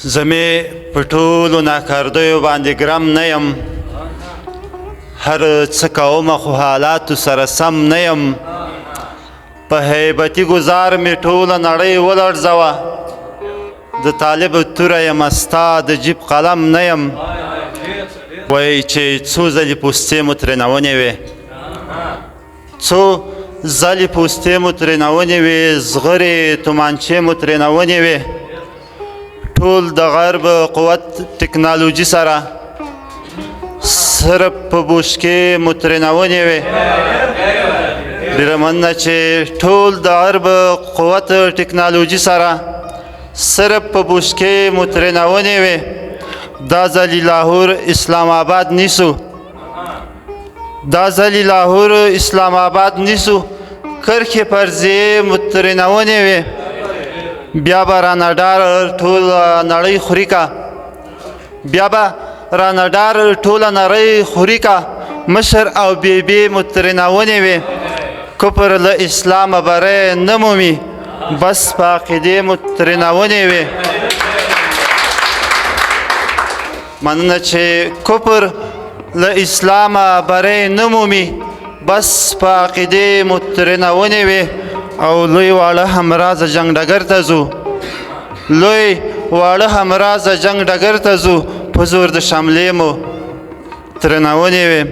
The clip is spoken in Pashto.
زمې په ټولو ناکاردیو باندې ګرم نه یم، هر څه کومه خو حالاتو سره سم نه یم. په هیبتي ګزار مې ټوله نړۍ ولړزوه، د طالب توره یم ستا د جیب قلم نه یم. وایي چې څو ځلې پوستې مو ترېنونې وې، څو ځلې پوستې مو ترېنونې وې، زغرې تومانچې مو ترېنونې وې. ټول د غرب قوت ټکنالوژي سره صرف په بوشکې مو ترېنونې وې. ډېره مننه چې ټول د غرب قوت ټکنالوژي سره صرف په بوشکې مو ترېنونې وې. دا ځلې لاهور اسلام آباد نیسو، دا ځلې لاهور اسلام آباد نیسو، کرښې پرزې مو ترېنونې وې. بیا به رانه ډار ټوله نړۍ خوري که، بیا به رانه ډار ټوله نړۍ خوري که، مشر او بیبي مو ترېنونې وې. کفر له اسلامه بری نه مومي، بس په عقیدې مو ترېنونې وې. مننه چې کفر له اسلامه بری نه مومي، بس په عقیدې مو ترېنونې وې. او لوی واړه همرازه جنګ ډګر ته ځو، لوی واړه همرازه جنګ ډګر ته ځو، په زور د شملې مو ترېنونې وې.